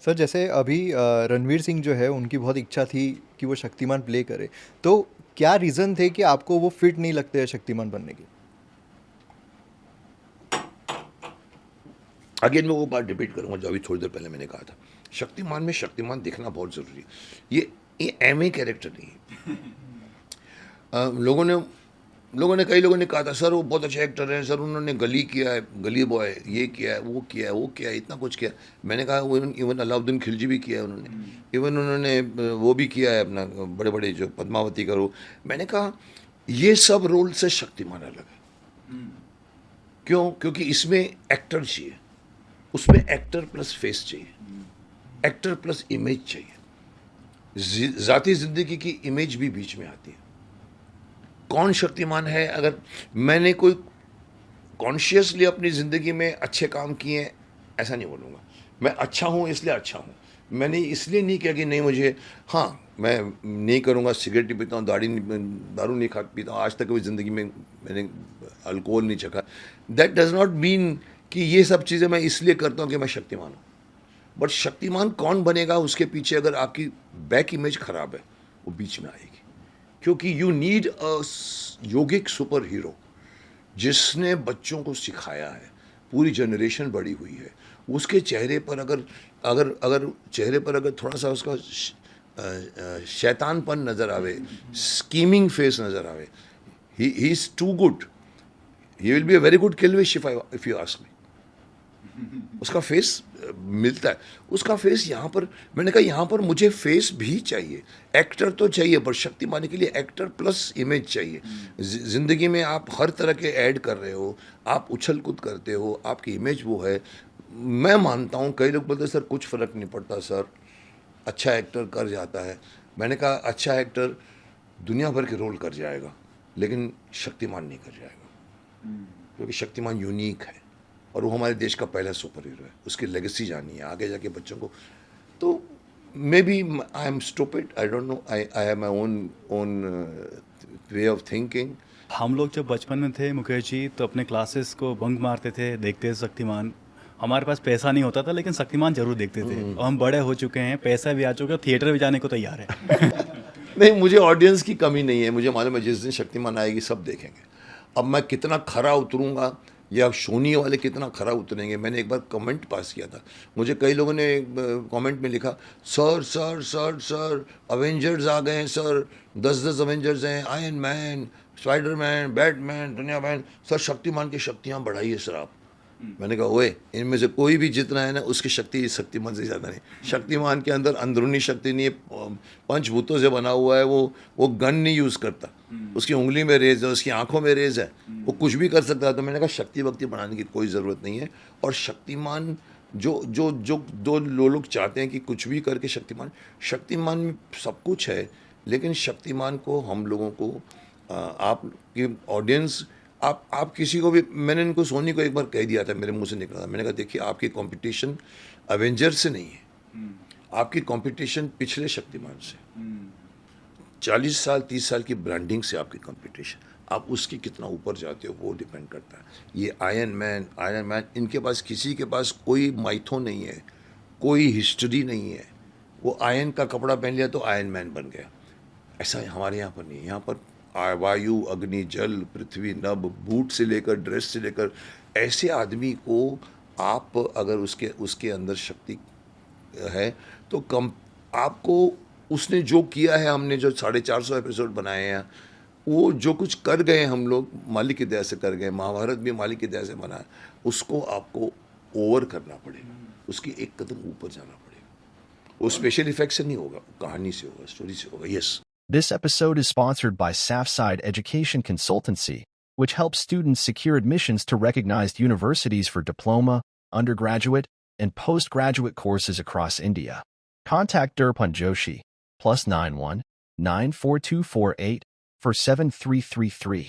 Sir जैसे अभी रणवीर सिंह जो है उनकी बहुत इच्छा थी कि वो शक्तिमान प्ले करे, तो क्या रीज़न थे कि आपको वो फिट नहीं लगते हैं शक्तिमान बनने के? अगेन मैं वो बात रिपीट करूंगा जो अभी थोड़ी देर पहले मैंने कहा था। शक्तिमान में शक्तिमान दिखना बहुत ज़रूरी है। ये एम ए कैरेक्टर नहीं है। लोगों ने कई लोगों ने कहा था सर वो बहुत अच्छे एक्टर हैं, सर उन्होंने गली किया है, गली बॉय ये किया है, वो किया है, इतना कुछ किया। मैंने कहा वो इवन अलाउद्दीन खिलजी भी किया है उन्होंने, इवन उन्होंने वो भी किया है अपना बड़े बड़े जो पद्मावती का रोल। मैंने कहा ये सब रोल से शक्तिमान अलग है। क्यों? क्योंकि इसमें एक्टर चाहिए, उसमें एक्टर प्लस फेस चाहिए, एक्टर प्लस इमेज चाहिए, जाती जिंदगी की इमेज भी बीच में आती है। कौन शक्तिमान है? अगर मैंने कोई कॉन्शियसली अपनी ज़िंदगी में अच्छे काम किए हैं ऐसा नहीं बोलूँगा। मैं अच्छा हूँ इसलिए अच्छा हूँ। मैंने इसलिए नहीं किया कि नहीं मुझे, हाँ मैं नहीं करूँगा, सिगरेट नहीं पीता हूँ, दारू नहीं खा पीता हूँ, आज तक कभी ज़िंदगी में मैंने अल्कोहल नहीं चखा। दैट डज़ नॉट मीन कि ये सब चीज़ें मैं इसलिए करता हूँ कि मैं शक्तिमान हूँ। बट शक्तिमान कौन बनेगा उसके पीछे अगर आपकी बैक इमेज खराब है वो बीच में आएगी। क्योंकि you need a yogic super hero जिसने बच्चों को सिखाया है, पूरी जनरेशन बड़ी हुई है, उसके चेहरे पर अगर अगर अगर चेहरे पर अगर थोड़ा सा उसका शैतानपन नज़र आवे, स्कीमिंग फेस नज़र आवे, he is too good, he will be a very good Kilvish if you ask me. उसका फेस मिलता है, उसका फेस यहाँ पर। मैंने कहा यहाँ पर मुझे फेस भी चाहिए, एक्टर तो चाहिए, पर शक्तिमान के लिए एक्टर प्लस इमेज चाहिए। ज़िंदगी में आप हर तरह के ऐड कर रहे हो, आप उछल कूद करते हो, आपकी इमेज वो है। मैं मानता हूँ, कई लोग बोलते हैं सर कुछ फ़र्क नहीं पड़ता सर, अच्छा एक्टर कर जाता है। मैंने कहा अच्छा एक्टर दुनिया भर के रोल कर जाएगा, लेकिन शक्तिमान नहीं कर जाएगा, क्योंकि शक्तिमान यूनिक है और वो हमारे देश का पहला सुपर हीरो है। उसकी लेगेसी जानी है आगे जाके बच्चों को। तो maybe I am stupid, I don't know, I have my own way of thinking. हम लोग जब बचपन में थे मुकेश जी, तो अपने क्लासेस को बंक मारते थे, देखते थे शक्तिमान। हमारे पास पैसा नहीं होता था लेकिन शक्तिमान जरूर देखते थे, और हम बड़े हो चुके हैं, पैसा भी आ चुका है, थिएटर भी जाने को तैयार है। नहीं, मुझे ऑडियंस की कमी नहीं है, मुझे मालूम है जिस दिन शक्तिमान आएगी सब देखेंगे। अब मैं कितना खरा उतरूंगा या सोनी वाले कितना खरा उतरेंगे। मैंने एक बार कमेंट पास किया था, मुझे कई लोगों ने कमेंट में लिखा sir sir sir sir Avengers आ गए हैं सर, 10-10 अवेंजर्स हैं, आयरन मैन, स्पाइडरमैन, बैटमैन, दुनिया मैन, सर शक्तिमान की शक्तियाँ बढ़ाइए सर आप। मैंने कहा ओए, इनमें से कोई भी जितना है ना उसकी शक्ति शक्तिमान से ज़्यादा नहीं। शक्तिमान के अंदर अंदरूनी शक्ति नहीं है, पंचभूतों से बना हुआ है। वो गन नहीं यूज़ करता, उसकी उंगली में रेज है, उसकी आंखों में रेज है, वो कुछ भी कर सकता है। तो मैंने कहा शक्ति वक्ति बढ़ाने की कोई ज़रूरत नहीं है। और शक्तिमान जो जो जो दो लोग चाहते हैं कि कुछ भी करके शक्तिमान, शक्तिमान में सब कुछ है, लेकिन शक्तिमान को हम लोगों को आपकी ऑडियंस, आप किसी को भी, मैंने इनको सोनी को एक बार कह दिया था, मेरे मुंह से निकला था, मैंने कहा देखिए आपकी कंपटीशन अवेंजर से नहीं है, आपकी कंपटीशन पिछले शक्तिमान से, 40 साल 30 साल की ब्रांडिंग से आपकी कंपटीशन। आप उसकी कितना ऊपर जाते हो वो डिपेंड करता है। ये आयरन मैन इनके पास, किसी के पास कोई माइथो नहीं है, कोई हिस्ट्री नहीं है। वो आयरन का कपड़ा पहन लिया तो आयरन मैन बन गया। ऐसा हमारे यहाँ पर नहीं है। यहाँ पर वायु, अग्नि, जल, पृथ्वी, नभ, बूट से लेकर ड्रेस से लेकर, ऐसे आदमी को आप अगर उसके उसके अंदर शक्ति है तो कम आपको, उसने जो किया है, हमने जो 450 एपिसोड बनाए हैं, वो जो कुछ कर गए हम लोग मालिक की दया से कर गए, महाभारत भी मालिक की दया से बना है, उसको आपको ओवर करना पड़ेगा, उसकी एक कदम ऊपर जाना पड़ेगा। वो स्पेशल इफेक्ट से नहीं होगा, कहानी से होगा, स्टोरी से होगा। Yes. This episode is sponsored by Safside Education Consultancy, which helps students secure admissions to recognized universities for diploma, undergraduate, and postgraduate courses across India. Contact Durpan Joshi, +91 94248 47333.